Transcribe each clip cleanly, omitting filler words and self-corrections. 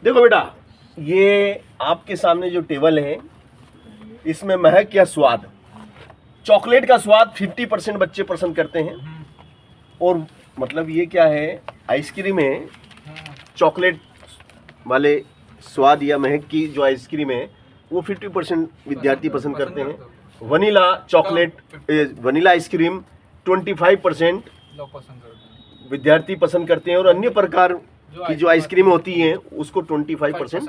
देखो बेटा, ये आपके सामने जो टेबल है इसमें महक या स्वाद, चॉकलेट का स्वाद 50% बच्चे पसंद करते हैं। और मतलब ये क्या है, आइसक्रीम है, चॉकलेट वाले स्वाद या महक की जो आइसक्रीम है वो 50% विद्यार्थी पसंद करते हैं। वनीला चॉकलेट, वनीला आइसक्रीम 25% विद्यार्थी पसंद करते हैं, और अन्य प्रकार की जो आइसक्रीम होती हैं उसको 25%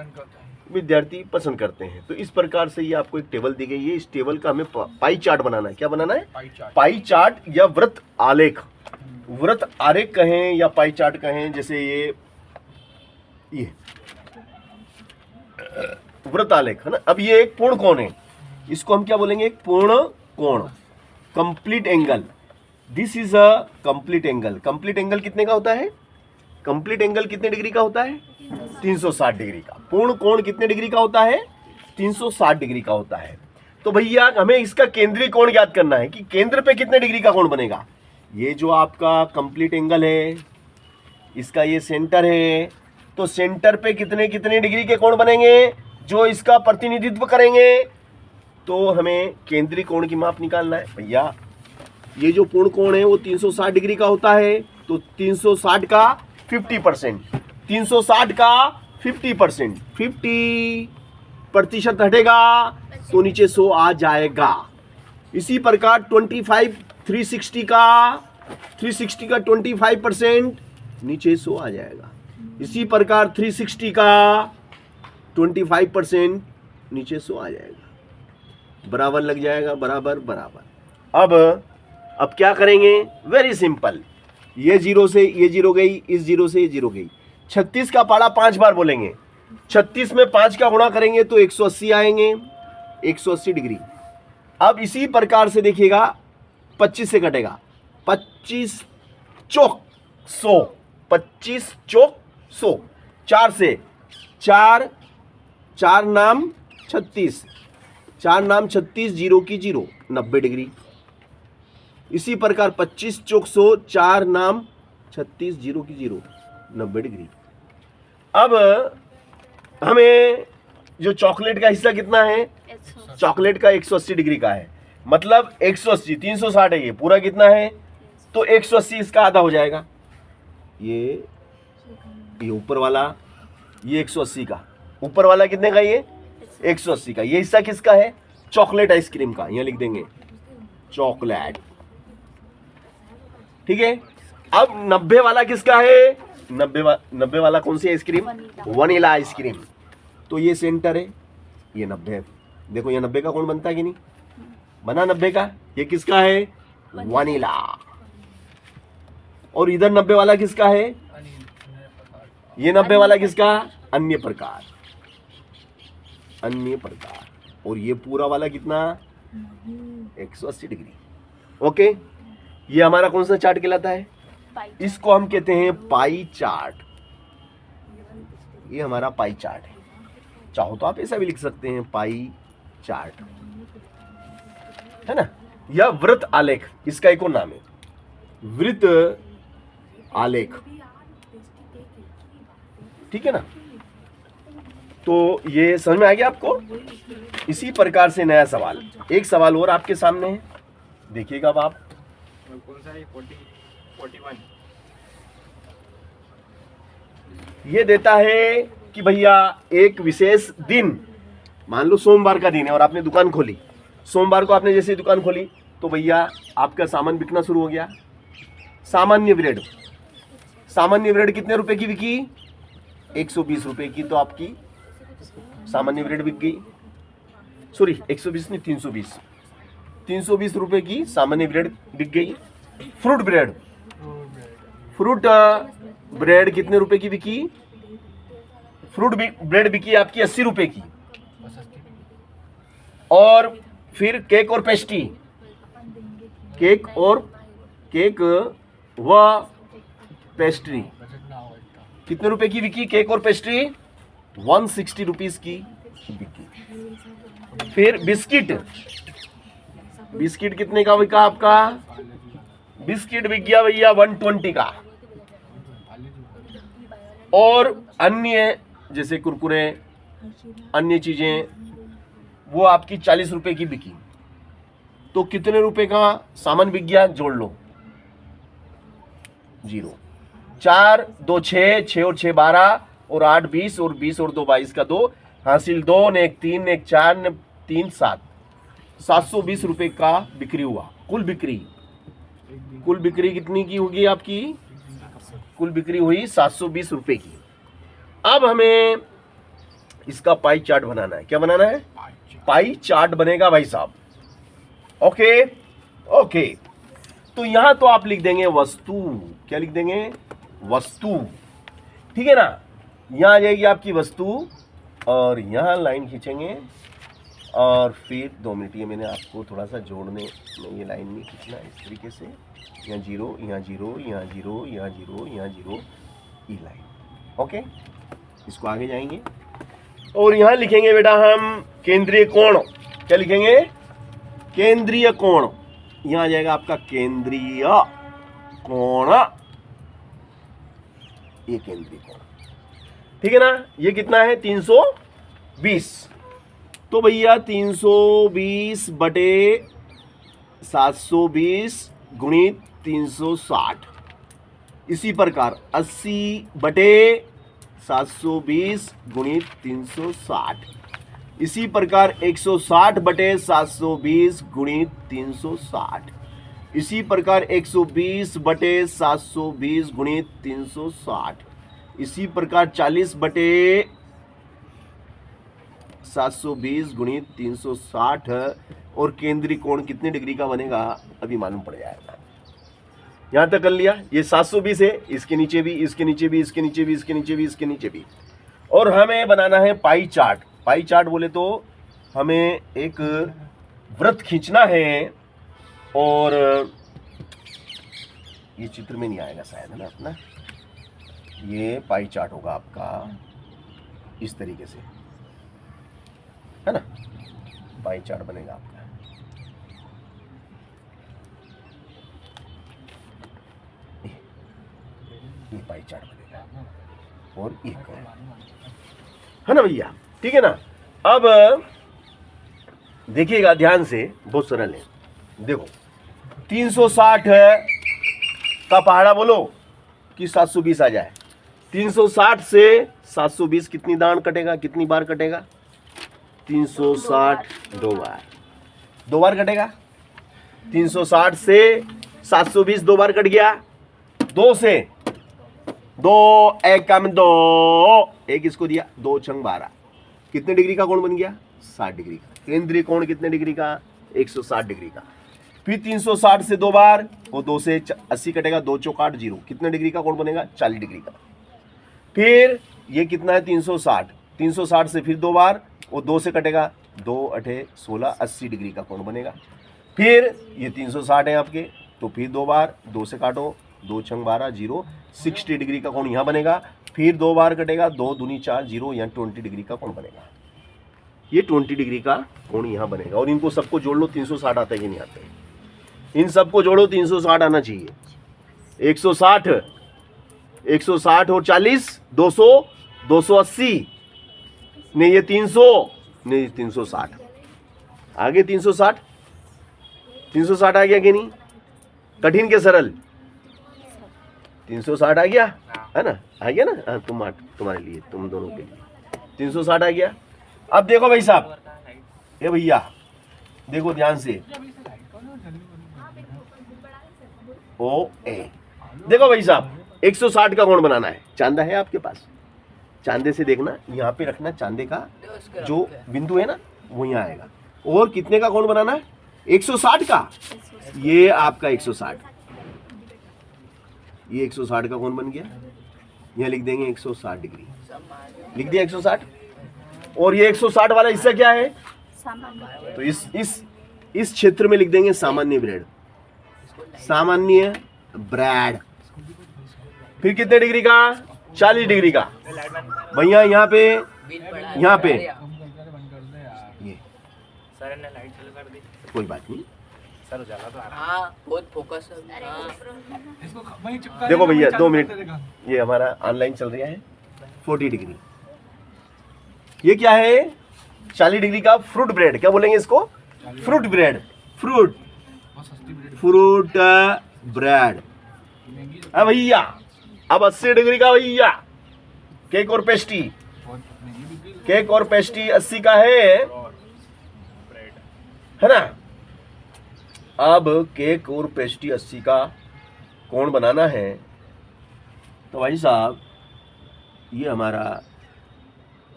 विद्यार्थी पसंद करते हैं। तो इस प्रकार से ये आपको एक टेबल दी गई है। इस टेबल का हमें पाई चार्ट बनाना है। क्या बनाना है? पाई चार्ट या वृत्त आलेख। वृत्त आलेख कहें या पाई चार्ट कहें, जैसे ये वृत्त आलेख है ना। अब ये एक पूर्ण कोण है, इसको हम क्या बोलेंगे? एक पूर्ण कोण, complete angle. This is a complete angle. Complete angle कितने का होता है? कंप्लीट एंगल कितने डिग्री का होता है? 360 डिग्री का। पूर्ण कोण कितने डिग्री का होता है? 360 डिग्री का होता है। तो भैया हमें इसका केंद्रीय कोण ज्ञात करना है कि केंद्र पे कितने डिग्री का कोण बनेगा। ये जो आपका कंप्लीट एंगल है, इसका ये सेंटर है, तो सेंटर पे कितने कितने डिग्री के कोण बनेंगे जो इसका प्रतिनिधित्व करेंगे। तो हमें केंद्रीय कोण की माप निकालना है। भैया ये जो पूर्ण कोण है वो 360 डिग्री का होता है, तो 360 का 50%, 360 का 50%, 50% हटेगा तो नीचे 100 आ जाएगा। इसी प्रकार 25 360 का 25% नीचे 100 आ जाएगा। इसी प्रकार 360 का 25% नीचे 100 आ जाएगा। बराबर लग जाएगा, बराबर बराबर। अब क्या करेंगे? Very simple. ये जीरो से ये जीरो गई, इस जीरो से ये जीरो गई। 36 का पाड़ा 5 बार बोलेंगे। 36 में 5 का गुणा करेंगे तो 180 आएंगे, 180 डिग्री। अब इसी प्रकार से देखिएगा, 25 से कटेगा, 25 चौक 100, 25 चौक 100। 4 से 4 नाम 36, 4 नाम 36, जीरो की जीरो, 90 डिग्री। इसी प्रकार 25 चौक 100, 4 नाम 36, जीरो की जीरो, 90 डिग्री। अब हमें जो चॉकलेट का हिस्सा कितना है? चॉकलेट का 180 डिग्री का है, मतलब 180, 360 है, ये पूरा कितना है? तो 180 इसका आधा हो जाएगा। ये ऊपर वाला, ये 180 का, ऊपर वाला कितने का? ये 180 का। ये हिस्सा किसका है? चॉकलेट आइसक्रीम का। यहाँ लिख देंगे चॉकलेट, ठीक है। अब 90 वाला किसका है? 90 वाला कौन सी आइसक्रीम? Vanilla ice cream. तो ये सेंटर है, ये 90 है। देखो ये 90 का कौन बनता है कि नहीं बना? 90 का। ये किसका है? वनीला। और इधर 90 वाला किसका है? ये 90 वाला किसका? अन्य प्रकार, अन्य प्रकार। और ये पूरा वाला कितना? 180 डिग्री। ओके, ये हमारा कौन सा चार्ट कहलाता है? इसको हम कहते हैं पाई चार्ट। ये हमारा पाई चार्ट है। चाहो तो आप ऐसा भी लिख सकते हैं, पाई चार्ट, है ना। यह वृत्त आलेख, इसका एक और नाम है वृत्त आलेख, ठीक है ना। तो ये समझ में आ गया आपको? इसी प्रकार से नया सवाल, एक सवाल और आपके सामने है, देखिएगा अब आप। कौन सा है? 41। ये देता है कि भैया एक विशेष दिन, मान लो सोमवार का दिन है और आपने दुकान खोली। सोमवार को आपने जैसे दुकान खोली तो भैया आपका सामान बिकना शुरू हो गया। सामान्य ब्रेड, सामान्य ब्रेड कितने रुपए की बिकी? 120 रुपए की। तो आपकी सामान्य ब्रेड बिक गई, सॉरी 120 नहीं, 320, 320 रुपए की सामान्य ब्रेड बिक गई। फ्रूट ब्रेड, फ्रूट ब्रेड कितने रुपए की बिकी? फ्रूट ब्रेड बिकी आपकी 80 रुपए की। और फिर केक और पेस्ट्री, केक व पेस्ट्री कितने रुपए की बिकी? केक और पेस्ट्री 160 रुपीज की बिकी। फिर बिस्किट, बिस्किट कितने का बिका आपका? बिस्किट बिक गया भैया 120 का। और अन्य जैसे कुरकुरे, अन्य चीजें, वो आपकी 40 रुपए की बिकी, तो कितने रुपए का सामान बिक गया? जोड़ लो, 0। 4 2 6, 6 और 6 12, और 8 20, और 20 और 2 22 का 2 हासिल 2 ने 1 3 ने 1 4 ने 3 7, 720 रुपए का बिक्री हुआ। कुल बिक्री कितनी की होगी आपकी? कुल बिक्री हुई 720 रुपए की। अब हमें इसका पाई चार्ट बनाना है। क्या बनाना है? पाई चार्ट बनेगा भाई साहब। ओके ओके, तो यहां तो आप लिख देंगे वस्तु। क्या लिख देंगे? वस्तु, ठीक है ना। यहां आ जाएगी आपकी वस्तु, और यहां लाइन खींचेंगे, और फिर 2 मिनट, ये मैंने आपको थोड़ा सा जोड़ने में ये लाइन नहीं खींचना, इस तरीके से, यहाँ 0 यहाँ 0 यहाँ 0 यहाँ 0 यहाँ 0, ये लाइन। ओके, इसको आगे जाएंगे और यहाँ लिखेंगे बेटा हम केंद्रीय कोण। क्या लिखेंगे? केंद्रीय कोण। यहाँ आ जाएगा आपका केंद्रीय कोण, ये केंद्रीय कोण, ठीक है ना। ये कितना है? 320। तो भैया 320 बटे 720 गुणित 360। इसी प्रकार 80 बटे 720 गुणित 360। इसी प्रकार 160 बटे 720 गुणित 360। इसी प्रकार 120 बटे 720 गुणित 360। इसी प्रकार 40 बटे 720 गुणित 360। और केंद्रीय कोण कितने डिग्री का बनेगा अभी मालूम पड़ जाएगा। यहां तक कर लिया। ये 720 है, इसके नीचे भी, इसके नीचे भी, इसके नीचे भी, इसके नीचे भी, इसके नीचे भी। और हमें बनाना है पाई चार्ट। पाई चार्ट बोले तो हमें एक वृत्त खींचना है, और ये चित्र में नहीं आएगा शायद, है ना अपना। ये पाई चार्ट होगा आपका इस तरीके से, है ना। पाई चार्ट बनेगा आपका। ये पाई चार्ट बनेगा, और ये है ना भैया, ठीक है ना। अब देखिएगा ध्यान से, बहुत सरल है। देखो 360 का पहाड़ा बोलो कि 720 आ जाए। 360 से 720 कितनी दान कटेगा? कितनी बार कटेगा? 360 दो बार कटेगा। 360 से 720 2 बार कट गया। 2 से 2 1 कम 2, 1 इसको दिया, 2 छंग 12। कितने डिग्री का कोण बन गया? 60 डिग्री का। केंद्रीय कोण कितने डिग्री का? 160 डिग्री का। फिर 360 से 2 बार, वो 2 से 80 कटेगा, 2 चौक 8 0। कितने डिग्री का कोण बनेगा? 40 डिग्री का। फिर ये कितना है? 360। 360 से फिर 2 बार, वो 2 से कटेगा, 2 8 16, 80 डिग्री का कोण बनेगा। फिर ये 360 है आपके, तो फिर 2 बार, 2 से काटो, 2 छंग 12 0, 60 डिग्री का कोण यहाँ बनेगा। फिर 2 बार कटेगा, 2 दूनी 4 0, यहाँ 20 डिग्री का कोण बनेगा। ये 20 डिग्री का कोण यहाँ बनेगा। और इनको सबको जोड़ लो, 360 आता है कि नहीं आता है? इन सबको जोड़ो, 360 आना चाहिए। 160 और 40 200, 280 नहीं, ये 300 नहीं, 360 आगे। 360 आ गया कि नहीं? कठिन के सरल? 360 आ गया, है ना? आ गया ना? हाँ, तुम्हारे लिए, तुम दोनों के लिए 360 आ गया। अब देखो भाई साहब, ये भैया देखो ध्यान से, ओ ए। देखो भाई साहब, 160 का कोण बनाना है। चांदा है आपके पास? चांदे से देखना, यहाँ पे रखना, चांदे का जो बिंदु है ना वो यहाँ आएगा। और कितने का कोण बनाना है? 160 का। ये आपका 160, ये 160 का कोण बन गया। यहाँ लिख देंगे 160 डिग्री, लिख दिया 160। और ये 160 वाला हिस्सा क्या है? तो इस क्षेत्र में लिख देंगे सामान्य ब्रेड, सामान्य ब्रेड। फिर कितने डिग्री का? 40 डिग्री का। भैया यहाँ पे ये सर ने लाइट चालू कर दी। कोई बात नहीं सर उजाला तो आ रहा है। हाँ बहुत फोकस है। देखो भैया 2 मिनट, ये हमारा ऑनलाइन चल रहा है। 40 डिग्री, ये क्या है? 40 डिग्री का फ्रूट ब्रेड। क्या बोलेंगे इसको? Fruit bread. Fruit fruit bread. हाँ भैया, अब 80 डिग्री का भैया केक और पेस्ट्री। केक और पेस्ट्री 80 का है ना? अब केक और पेस्ट्री 80 का कोण बनाना है तो भाई साहब ये हमारा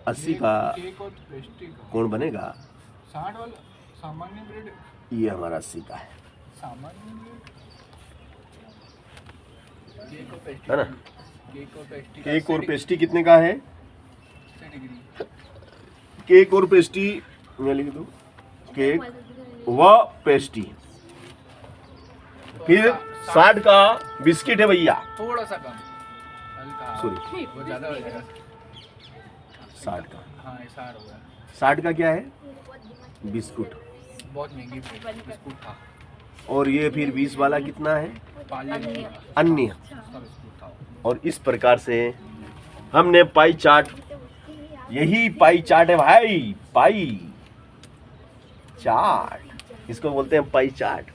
80 का केक और पेस्ट्री का कोण बनेगा। 60 वाला सामान्य ब्रेड, ये हमारा 80 का है सामान्य ब्रेड, केक और पेस्ट्री, है ना? केक और पेस्ट्री, केक और पेस्ट्री कितने का है? 80 डिग्री। केक और पेस्ट्री मैं लिख दूं, केक व पेस्ट्री। फिर 60 का बिस्किट है भैया। थोड़ा सा कम, हल्का, सॉरी, वो ज्यादा हो जाएगा। 60 का। हाँ ये 60 हो गया। 60 का क्या है? बिस्कुट। बहुत महंगी बिस्कुट था। और ये फिर 20 वाला कितना है? पाली अन्य। सस्ता बिस्कुट था। और इस प्रकार से हमने पाई चार्ट, यही पाई चार्ट है भाई, पाई चार्ट, इसको बोलते हैं पाई चार्ट।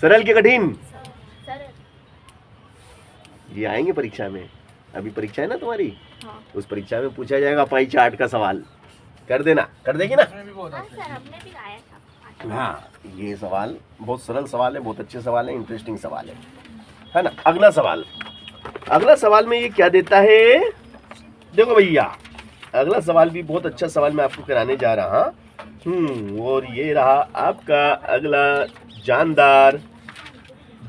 सरल के कठिन ये आएंगे परीक्षा में। अभी परीक्षा है ना तुम्हारी, हाँ। उस परीक्षा में पूछा जाएगा पाई चार्ट का सवाल। कर देना, कर देगी ना? उसमें भी बहुत आते हैं। हमने भी गाया था। हाँ, ये सवाल बहुत सरल सवाल है, बहुत अच्छे सवाल है, इंटरेस्टिंग सवाल है ना? अगला सवाल, अगला सवाल में ये क्या देता है? देखो भैया, अगला सवाल भी बहुत अच्छा सवाल मैं आपको कराने जा रहा हूँ। और ये रहा आपका अगला जानदार,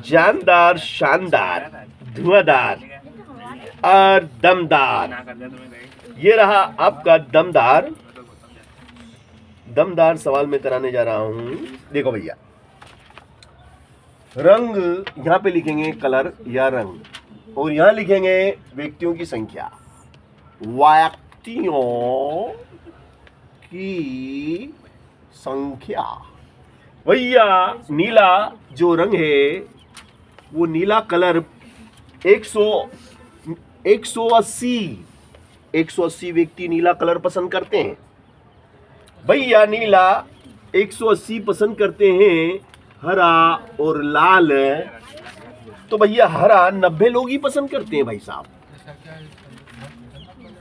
जानदार, शानदार, धुआंधार और दमदार। ना कर दिया तुम्हें गई। ये रहा आपका दमदार, दमदार सवाल मैं कराने जा रहा हूं। देखो भैया, रंग यहां पे लिखेंगे कलर या रंग, और यहां लिखेंगे व्यक्तियों की संख्या। व्यक्तियों की संख्या। भैया नीला जो रंग है वो नीला कलर 180 व्यक्ति नीला कलर पसंद करते हैं। भैया नीला 180 पसंद करते हैं, हरा और लाल तो भैया हरा 90 लोग ही पसंद करते हैं भाई साहब। ऐसा क्या है?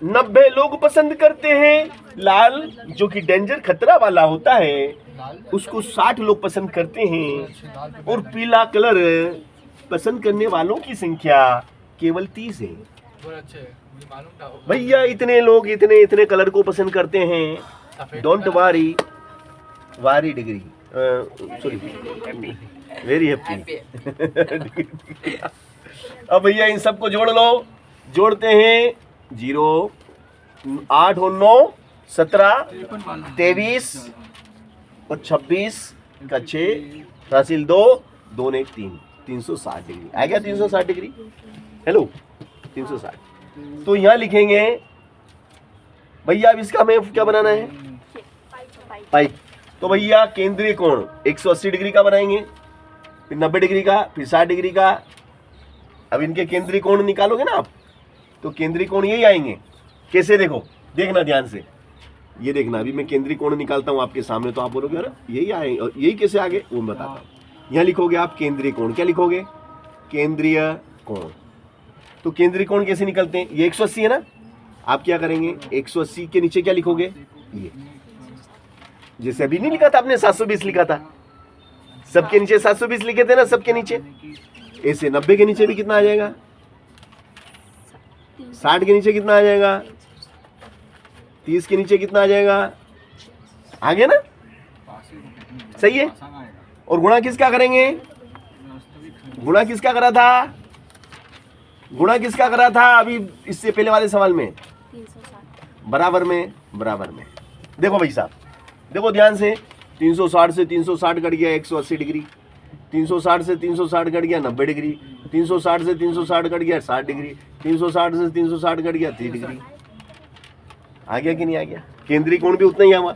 90 लोग पसंद करते हैं। लाल जो कि डेंजर खतरा वाला होता है लाल उसको 60 लोग पसंद करते हैं। अच्छे लाल पे और पीला कलर पसंद करने वालों की संख्या केवल 30 है। बहुत अच्छे है, मुझे मालूम था। भैया इतने लोग इतने इतने कलर को पसंद करते हैं। सफेद डोंट कलर- वारी, वारी डिग्री, सॉरी, वेरी हैप्पी। अब भैया इन सबको जोड़ लो, जोड़ते हैं 0, 8 और 9 17, 23 और 26 का 6 हासिल 2, 2 ने 3, 360 डिग्री आ गया। 360 डिग्री, हेलो 360। तो यहाँ लिखेंगे भैया, अब इसका हमें क्या बनाना है? पाइप। तो भैया केंद्रीय कोण 180 डिग्री का बनाएंगे, फिर 90 डिग्री का, फिर 60 डिग्री का। अब इनके केंद्रीय कोण निकालोगे ना आप, तो केंद्रीय कोण यही आएंगे। कैसे? देखो, देखना ध्यान से, ये देखना। अभी मैं केंद्रीय कोण निकालता हूँ आपके सामने, तो आप बोलोगे अरे यही आए, और यही कैसे आगे वो मैं बताता हूँ। यहाँ लिखोगे आप केंद्रीय कोण। क्या लिखोगे? केंद्रीय कोण। तो केंद्रीय कोण कैसे निकलते हैं? ये 180 है ना, आप क्या करेंगे? 180 के नीचे क्या लिखोगे? ये, जैसे अभी नहीं लिखा था आपने, 720 लिखा था, सबके नीचे 720 लिखे थे ना, सबके नीचे। ऐसे 90 के नीचे भी कितना आ जाएगा? 60 के नीचे कितना आ जाएगा? 30 के नीचे कितना आ जाएगा? आ गया ना? सही है। आसान आएगा। और गुणा किसका करेंगे? गुणा किसका करा था? गुणा किसका करा था अभी इससे पहले वाले सवाल में? 360। बराबर में, बराबर में। देखो भाई साहब, देखो ध्यान से, 360 से 360 कट गया 180 डिग्री, 360 से 360 कट गया 90 डिग्री, 360 से 360 कट गया 60 डिग्री, 360 से 360 कट गया 30 डिग्री। आ गया कि नहीं आ गया? केंद्रीय कोण भी उतना ही आवा।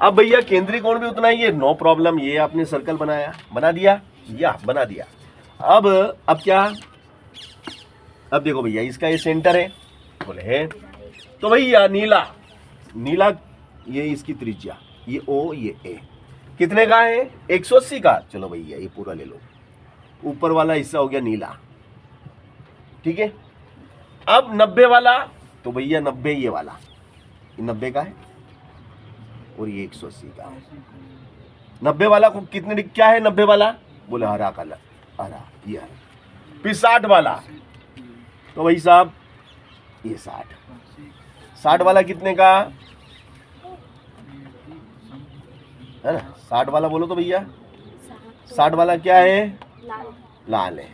अब भैया केंद्रीय कोण भी उतना ही है, नो प्रॉब्लम। ये आपने सर्कल बनाया, बना दिया, या बना दिया। अब क्या? अब देखो भैया, इसका ये सेंटर है, बोले है, तो भैया नीला नीला ये इसकी त्रिज्या, ये O ये A, कितने का है 180 का। चलो भैया ये पूरा ले लो, ऊपर वाला हिस्सा हो गया नीला, ठीक है। अब 90 वाला, तो भैया 90 ये वाला, ये 90 का है और ये 180 का है। 90 वाला को कितने क्या है 90 वाला, बोले हरा कलर, हरा ये है। फिर 60 वाला, तो भाई साहब ये 60 वाला कितने का है ना, 60 वाला बोलो तो भैया, 60 वाला क्या है, लाल लाल है।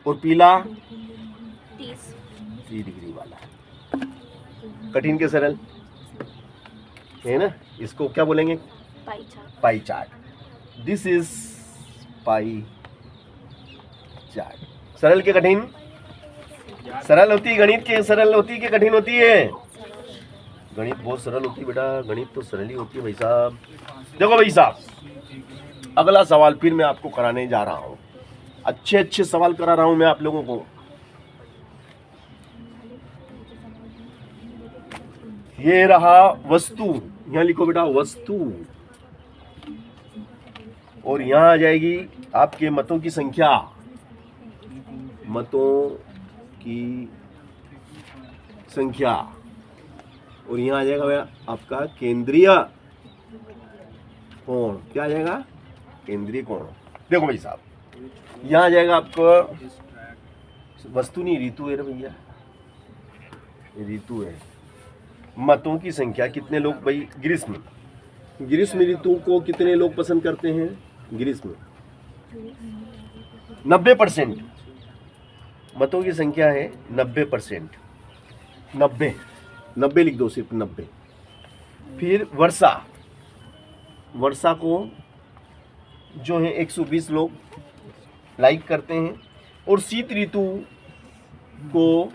और पीला 30 30 डिग्री वाला। कठिन के सरल है ना, इसको क्या बोलेंगे, pie chart. Pie chart. This is pie chart. सरल के कठिन, सरल होती है गणित के, सरल होती है कि कठिन होती है, गणित बहुत सरल होती है बेटा, गणित तो सरल ही होती है भाई साहब। देखो भाई साहब, अगला सवाल फिर मैं आपको कराने जा रहा हूं, अच्छे अच्छे सवाल करा रहा हूं मैं आप लोगों को। ये रहा वस्तु, यहां लिखो बेटा वस्तु, और यहां आ जाएगी आपके मतों की संख्या, मतों की संख्या, और यहां आ जाएगा भैया आपका केंद्रीय कोण, क्या आ जाएगा केंद्रीय कोण। देखो भाई साहब, यहां आ जाएगा आपको वस्तु नहीं ऋतु है रे भैया, ऋतु है। मतों की संख्या कितने लोग भाई, ग्रीष्म ऋतु को कितने लोग पसंद करते हैं, ग्रीष्म 90%, मतों की संख्या है 90%, 90 लिख दो, सिर्फ 90। फिर वर्षा को जो है 120 लोग लाइक करते हैं, और शीत ऋतु को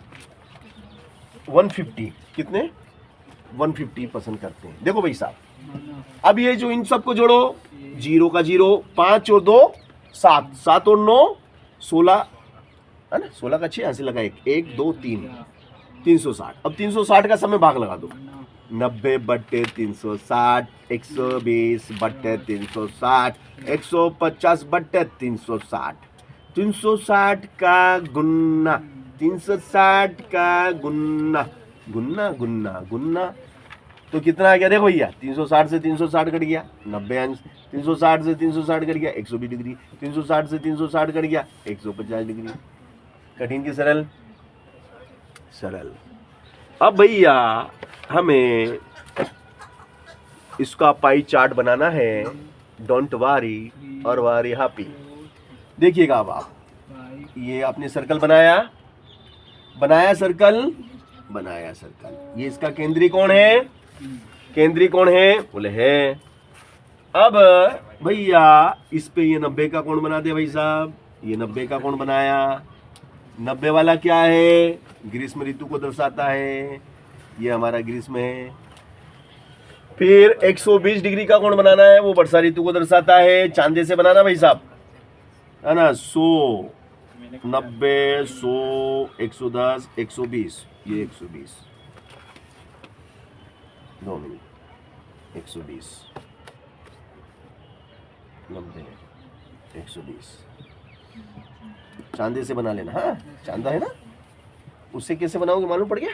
150, कितने 150 पसंद करते हैं। देखो भाई साहब, अब ये जो इन सबको जोड़ो, 0 का 0, 5 और 2 7, 7 और 9 16 है ना, 16 का 6 ऐसे लगा, 1 2 3 360। अब 360 का समय भाग लगा दो, 90/360, 120/360, 150/360, 360 का गुन्ना, 360 का गुन्ना, गुन्ना गुन्ना गुन्ना, तो कितना आ गया देखो भैया, 360 से 360 कट गया 90 अंश, 360 से 360 कट गया 120 डिग्री, 360 से 360 कट गया 150 डिग्री। कठिन की सरल, सरल। अब भैया हमें इसका पाई चार्ट बनाना है, डोंट वारी और वारी हैप्पी। देखिएगा अब आप, ये आपने सर्कल बनाया सर्कल, ये इसका केंद्रीय कोण है, केंद्रीय कोण है, बोले है। अब भैया इस पे ये 90 का कोण बना दे भाई साहब, ये 90 का कोण बनाया। 90 वाला क्या है, ग्रीष्म ऋतु को दर्शाता है, ये हमारा ग्रीष्म है। फिर 120 डिग्री का कोण बनाना है, वो वर्षा ऋतु को दर्शाता है, चांदे से बनाना भाई साहब, है ना। 100 90 100 110 120, ये 120, 2 मिनट, 120 90 120, चांदे से बना लेना। हाँ चांदा है ना, उससे कैसे बनाओगे मालूम पड़ गया,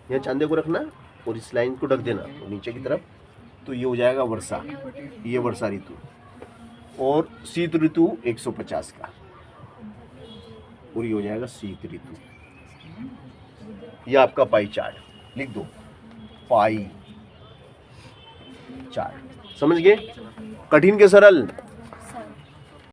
यहाँ चांदे को रखना और इस लाइन को ढक देना और नीचे की तरफ, तो ये हो जाएगा वर्षा, ये वर्षा ऋतु। और शीत ऋतु 150 का, और ये हो जाएगा शीत ऋतु। ये आपका पाई चार्ट लिख दो, पाई चार्ट, समझ गए। कठिन के सरल,